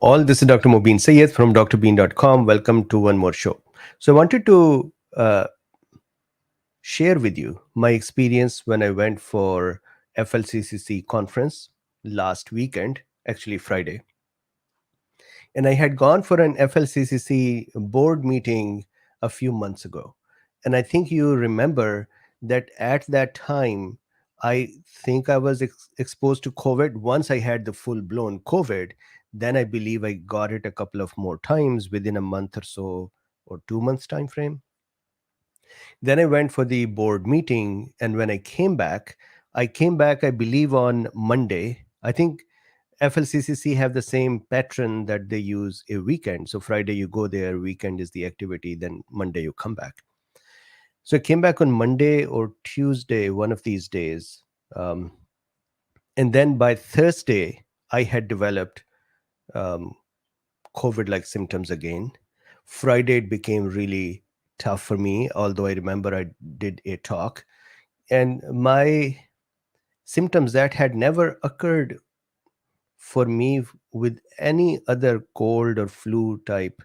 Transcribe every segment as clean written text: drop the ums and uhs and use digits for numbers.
All this is Dr. Mobeen Sayed from drbeen.com. Welcome to one more show. So I wanted to share with you my experience when I went for FLCCC conference last weekend, actually Friday. And I had gone for an FLCCC board meeting a few months ago. And I think you remember that at that time, I think I was exposed to COVID. Once I had the full blown COVID, then I believe I got it a couple of more times within a month or so, or 2 months time frame. Then I went for the board meeting. And when I came back, I believe on Monday. I think FLCCC have the same pattern that they use a weekend. So Friday you go there, weekend is the activity, then Monday you come back. So I came back on Monday or Tuesday, one of these days. Um, and then by Thursday, I had developed um, COVID like symptoms again. Friday, it became really tough for me, although I remember I did a talk. And my symptoms that had never occurred for me with any other cold or flu type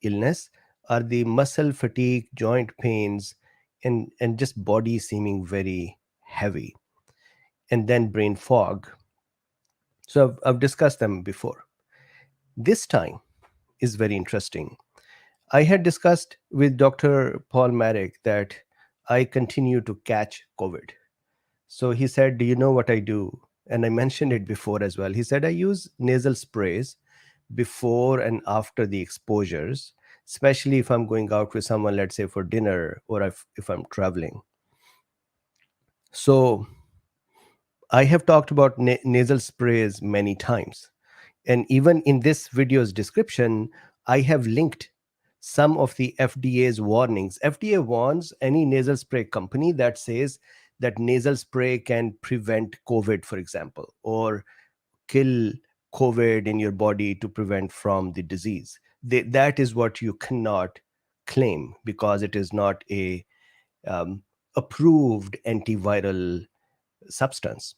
illness are the muscle fatigue, joint pains, and just body seeming very heavy, and then brain fog. So I've discussed them before. This time is very interesting. I had discussed with Dr. Paul Marek that I continue to catch COVID. So he said, "Do you know what I do?" And I mentioned it before as well. He said, "I use nasal sprays before and after the exposures, especially if I'm going out with someone, let's say for dinner, or if I'm traveling." So I have talked about nasal sprays many times. And even in this video's description, I have linked some of the FDA's warnings. FDA warns any nasal spray company that says that nasal spray can prevent COVID, for example, or kill COVID in your body to prevent from the disease. That is what you cannot claim because it is not a approved antiviral substance.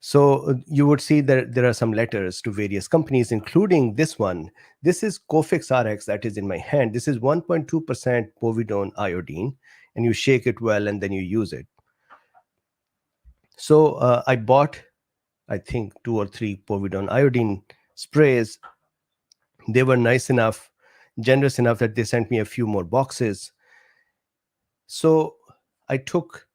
So you would see that there are some letters to various companies, including this one. This is CofixRx that is in my hand. This is 1.2% Povidone iodine, and you shake it well and then you use it. So I bought, I think, 2 or 3 Povidone iodine sprays. They were nice enough, generous enough that they sent me a few more boxes. So I took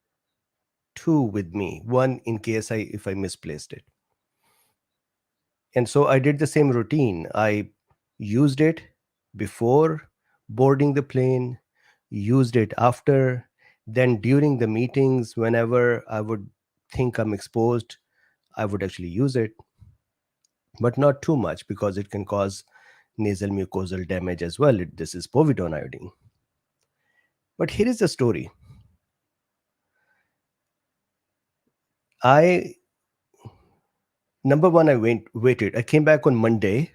2 with me, one in case if I misplaced it. And so I did the same routine. I used it before boarding the plane, used it after, then during the meetings, whenever I would think I'm exposed, I would actually use it, but not too much because it can cause nasal mucosal damage as well. This is povidone iodine. But here is the story. I Number one, waited. I came back on Monday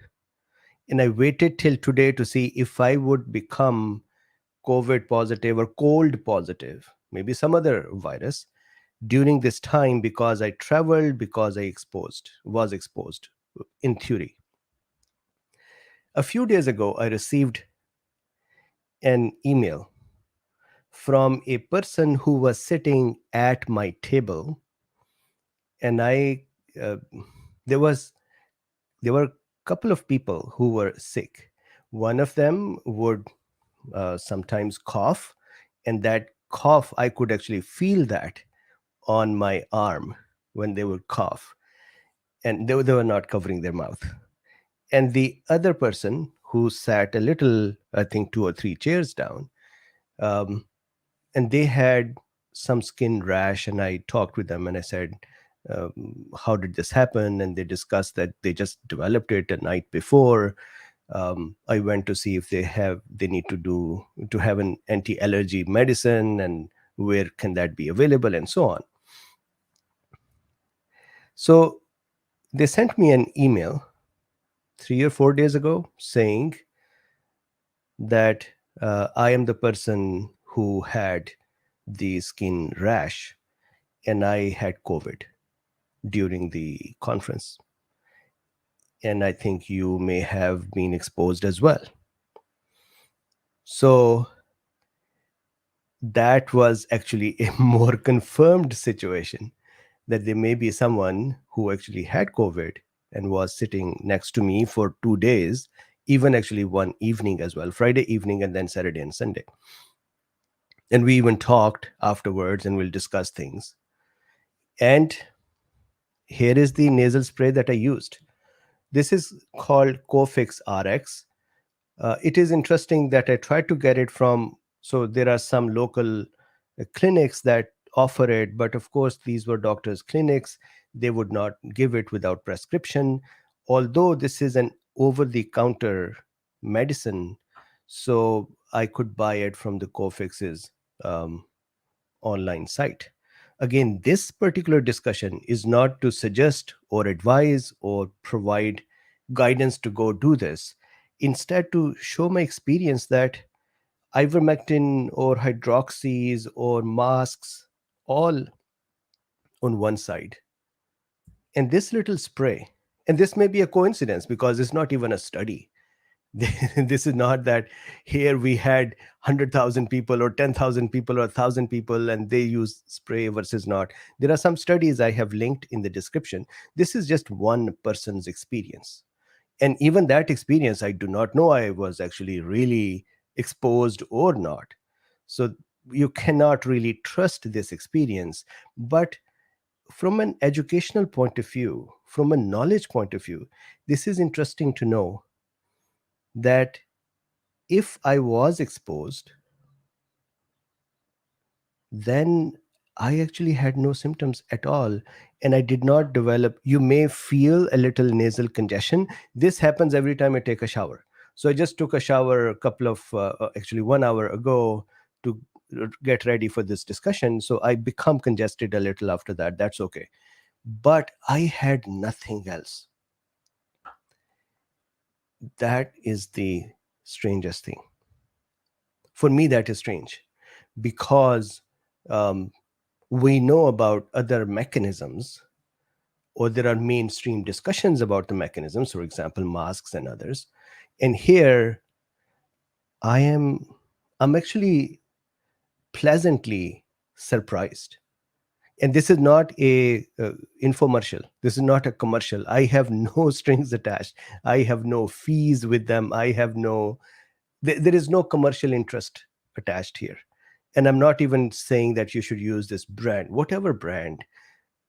and I waited till today to see if I would become COVID positive or cold positive, maybe some other virus during this time because I traveled, because I was exposed in theory. A few days ago, I received an email from a person who was sitting at my table, and uh, there was there were a couple of people who were sick. One of them would sometimes cough, and that cough I could actually feel that on my arm when they would cough, and they were not covering their mouth. And the other person who sat a little, I think 2 or 3 chairs down, um, and they had some skin rash, and I talked with them and I said, how did this happen? And they discussed that they just developed it a night before. I went to see if they need to have an anti-allergy medicine, and where can that be available, and so on. So they sent me an email 3 or 4 days ago saying that I am the person who had the skin rash and I had COVID during the conference. and I think you may have been exposed as well. So that was actually a more confirmed situation, that there may be someone who actually had COVID and was sitting next to me for 2 days, even actually one evening as well, Friday evening and then Saturday and Sunday. And we even talked afterwards and we'll discuss things. And here is the nasal spray that I used. This is called CofixRx. It is interesting that I tried to get it from, so there are some local clinics that offer it, but of course, these were doctors' clinics. They would not give it without prescription, although this is an over the counter medicine. So I could buy it from the Cofix's um, online site. Again, this particular discussion is not to suggest or advise or provide guidance to go do this. Instead, to show my experience that ivermectin or hydroxys or masks, all on one side. And this little spray, and this may be a coincidence because it's not even a study. This is not that here we had 100,000 people or 10,000 people or 1,000 people and they use spray versus not. There are some studies I have linked in the description. This is just one person's experience. And even that experience, I do not know I was actually really exposed or not. So you cannot really trust this experience. But from an educational point of view, from a knowledge point of view, this is interesting to know that if I was exposed, then I actually had no symptoms at all. And I did not develop, you may feel a little nasal congestion. This happens every time I take a shower. So I just took a shower a couple of, actually 1 hour ago to get ready for this discussion. So I become congested a little after that. That's okay. But I had nothing else. That is the strangest thing. For me, that is strange because um, we know about other mechanisms, or there are mainstream discussions about the mechanisms, for example, masks and others. And here I am, I'm actually pleasantly surprised. And this is not a infomercial. This is not a commercial. I have no strings attached. I have no fees with them. I have no, there is no commercial interest attached here. And I'm not even saying that you should use this brand, whatever brand,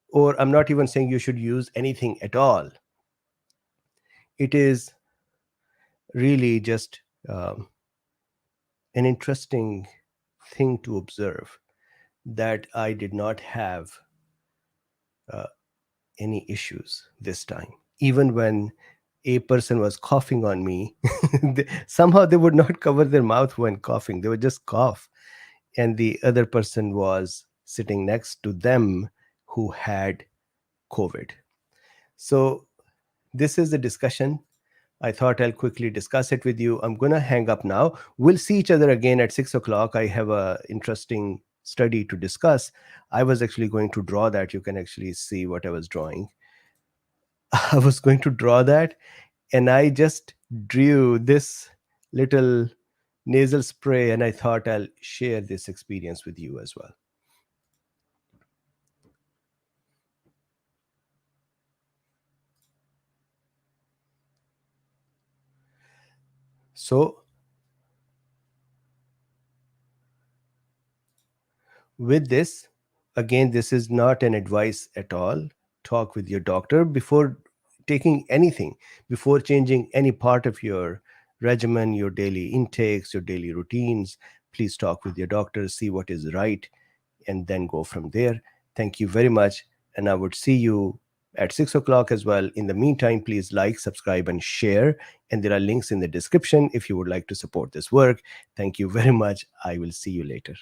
or I'm not even saying you should use anything at all. It is really just an interesting thing to observe that I did not have uh, any issues this time. Even when a person was coughing on me, somehow they would not cover their mouth when coughing, they would just cough. And the other person was sitting next to them who had COVID. So, this is the discussion. I thought I'll quickly discuss it with you. I'm going to hang up now. We'll see each other again at 6 o'clock. I have a interesting study to discuss. I was actually going to draw that. You can actually see what I was drawing. I was going to draw that, and I just drew this little nasal spray, and I thought I'll share this experience with you as well. So, with this, again, this is not an advice at all. Talk with your doctor before taking anything, before changing any part of your regimen, your daily intakes, your daily routines. Please talk with your doctor, see what is right, and then go from there. Thank you very much. And I would see you at 6 o'clock as well. In the meantime, please like, subscribe, and share. And there are links in the description if you would like to support this work. Thank you very much. I will see you later.